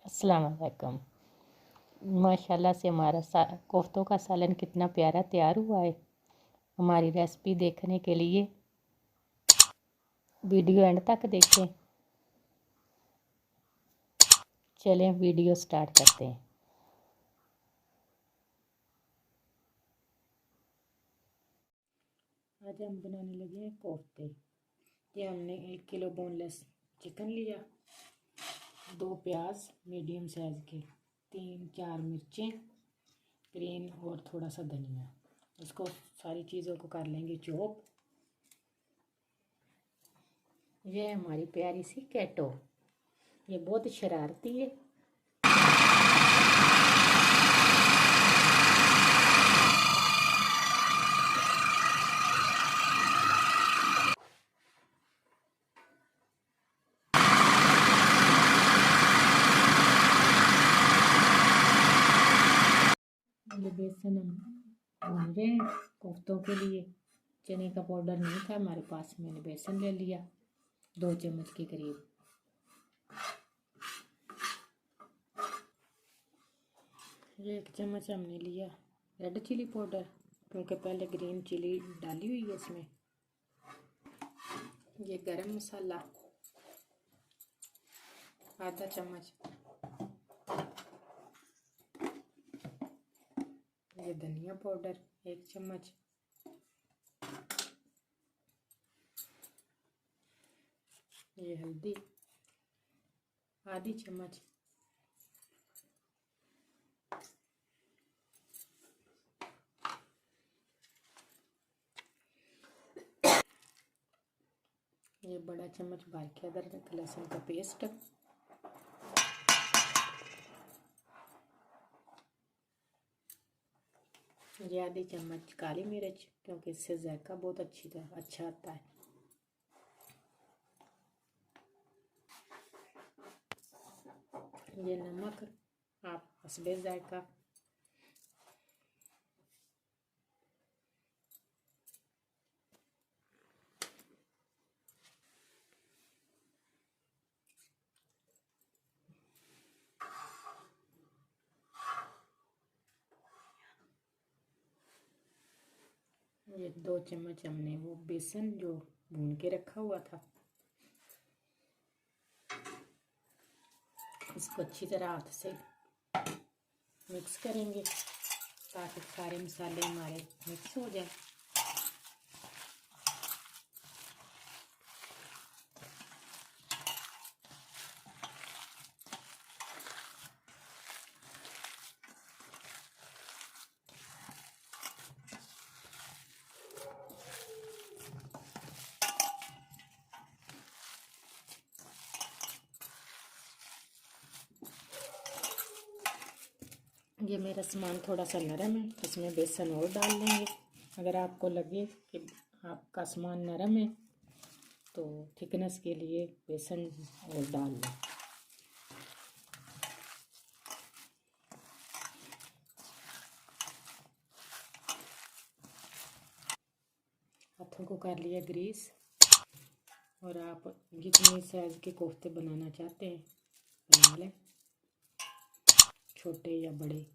अस्सलाम वालेकुम। माशाल्लाह से हमारा कोफ्तों का सालन कितना प्यारा तैयार हुआ है। हमारी रेसिपी देखने के लिए वीडियो एंड तक देखें। चलें वीडियो स्टार्ट करते हैं। आज हम बनाने लगे हैं कोफ्ते। ये हमने 1 किलो बोनलेस चिकन लिया, 2 प्याज मीडियम साइज़ के, 3-4 मिर्चें ग्रीन और थोड़ा सा धनिया। उसको सारी चीज़ों को कर लेंगे चॉप। ये हमारी प्यारी सी कैटो, ये बहुत शरारती है। ये बेसन हम भून रहे हैं कोफ्तों के लिए। चने का पाउडर नहीं था हमारे पास, मैंने बेसन ले लिया 2 चम्मच के करीब। ये 1 चम्मच हमने लिया रेड चिली पाउडर, क्योंकि पहले ग्रीन चिली डाली हुई है इसमें। ये गरम मसाला आधा चम्मच, ये धनिया पाउडर 1 चम्मच, ये हल्दी आधी चम्मच, ये बड़ा चम्मच भर के अदरक लहसुन का पेस्ट, ये आधी चम्मच काली मिर्च, क्योंकि इससे जायका बहुत अच्छा आता है। ये नमक आप हस्बे जायका, ये 2 चम्मच हमने वो बेसन जो भून के रखा हुआ था, इसको अच्छी तरह हाथ से मिक्स करेंगे ताकि सारे मसाले हमारे मिक्स हो जाए। ये मेरा सामान थोड़ा सा नरम है, इसमें बेसन और डाल लेंगे। अगर आपको लगे कि आपका सामान नरम है तो थिकनेस के लिए बेसन और डाल लें। हाथों को कर लिया ग्रीस, और आप जितने साइज़ के कोफ्ते बनाना चाहते हैं बना लें, छोटे या बड़े।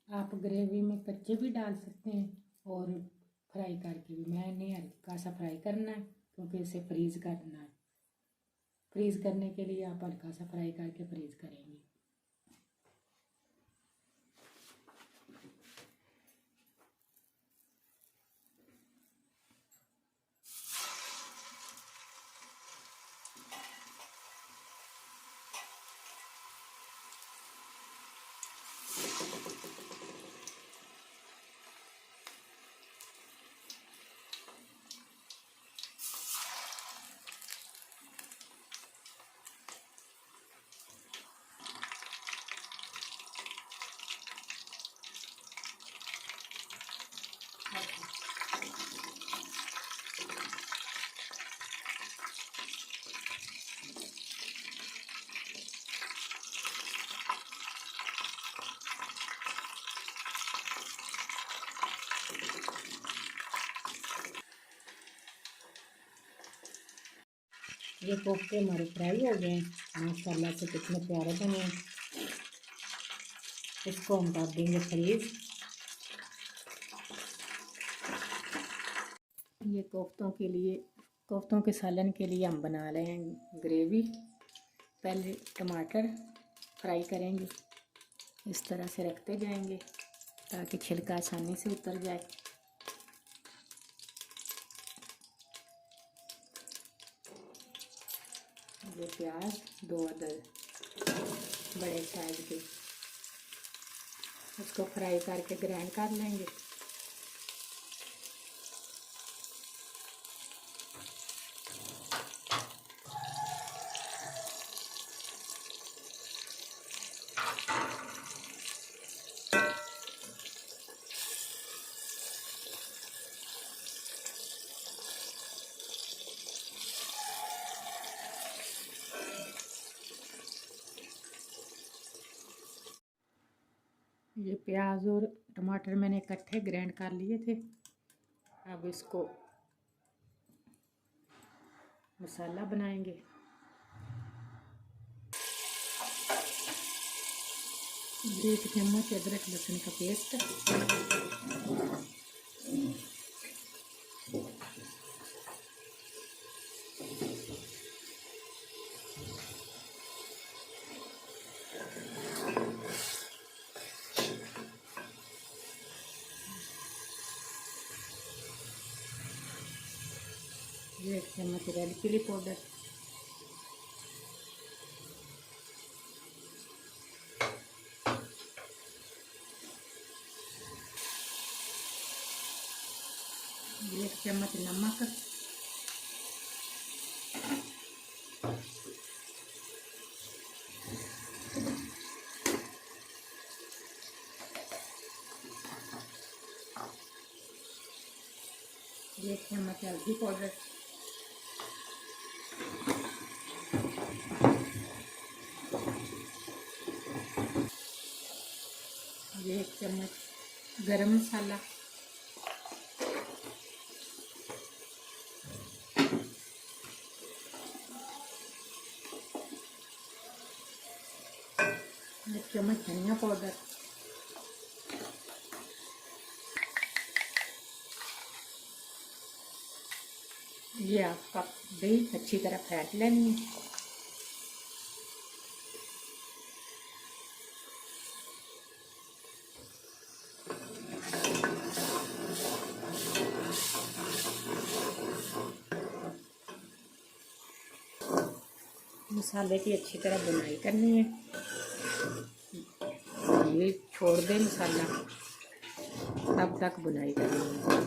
आप ग्रेवी में कच्चे भी डाल सकते हैं और फ्राई करके भी। मैंने हल्का सा फ्राई करना है क्योंकि इसे फ्रीज़ करना है। फ्रीज़ करने के लिए आप हल्का सा फ्राई करके फ्रीज़ करेंगे। ये कोफ्ते हमारे फ्राई हो गए हैं माशाल्लाह से, कितने प्यारे बने हैं। इसको हम कर देंगे फ्रीज। ये कोफ्तों के सालन के लिए हम बना रहे हैं ग्रेवी। पहले टमाटर फ्राई करेंगे, इस तरह से रखते जाएंगे ताकि छिलका आसानी से उतर जाए। ये प्याज 2 अदद बड़े साइज के, उसको फ्राई करके ग्राइंड कर लेंगे। ये प्याज और टमाटर मैंने इकट्ठे ग्राइंड कर लिए थे। अब इसको मसाला बनाएंगे। एक चम्मच अदरक लहसुन का पेस्ट, एक चम्मच रेड चिली पाउडर, एक चम्मच नमक, एक चम्मच हल्दी पाउडर, एक चम्मच गरम मसाला, एक चम्मच धनिया पाउडर, ये आपका दही अच्छी तरह फेंट लेनी है। मसाले की अच्छी तरह बुनाई करनी है। ये छोड़ दे मसाला, तब तक बुनाई करनी है।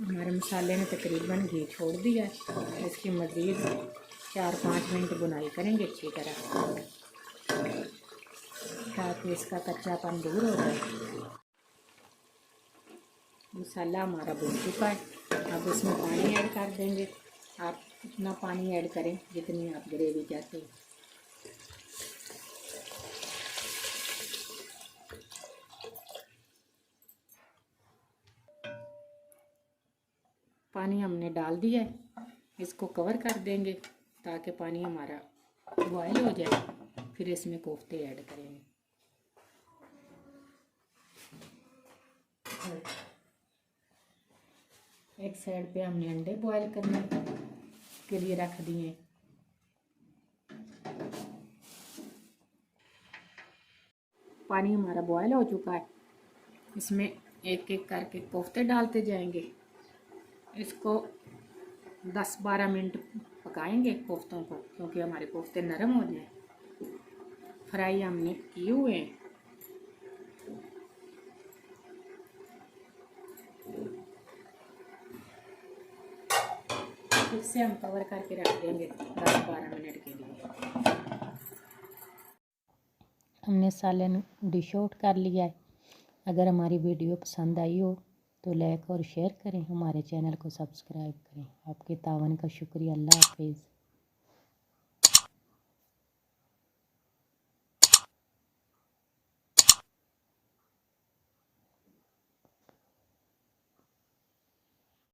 हमारे मसाले ने तकरीबन घी छोड़ दिया है। इसकी मज़ीद 4-5 मिनट बुनाई करेंगे अच्छी तरह, ताकि इसका कच्चापन दूर हो जाए। मसाला हमारा भुन चुका है। अब इसमें पानी ऐड कर देंगे। आप इतना पानी ऐड करें जितनी आप ग्रेवी चाहते हैं। पानी हमने डाल दिया है, इसको कवर कर देंगे ताकि पानी हमारा बॉयल हो जाए। फिर इसमें कोफ्ते ऐड करेंगे। एक साइड पे हमने अंडे बॉयल करने के लिए रख दिए। पानी हमारा बॉयल हो चुका है, इसमें एक एक करके कोफ्ते डालते जाएंगे। इसको 10-12 मिनट पकाएंगे कोफ्तों को, क्योंकि हमारे कोफ्ते नरम हो जाए। फ्राई हमने किए हुए हैं। फिर से हम कवर करके रख देंगे 10-12 मिनट के लिए। हमने सालन डिश आउट कर लिया है। अगर हमारी वीडियो पसंद आई हो तो लाइक और शेयर करें, हमारे चैनल को सब्सक्राइब करें। आपके तावन का शुक्रिया। अल्लाह हाफिज़।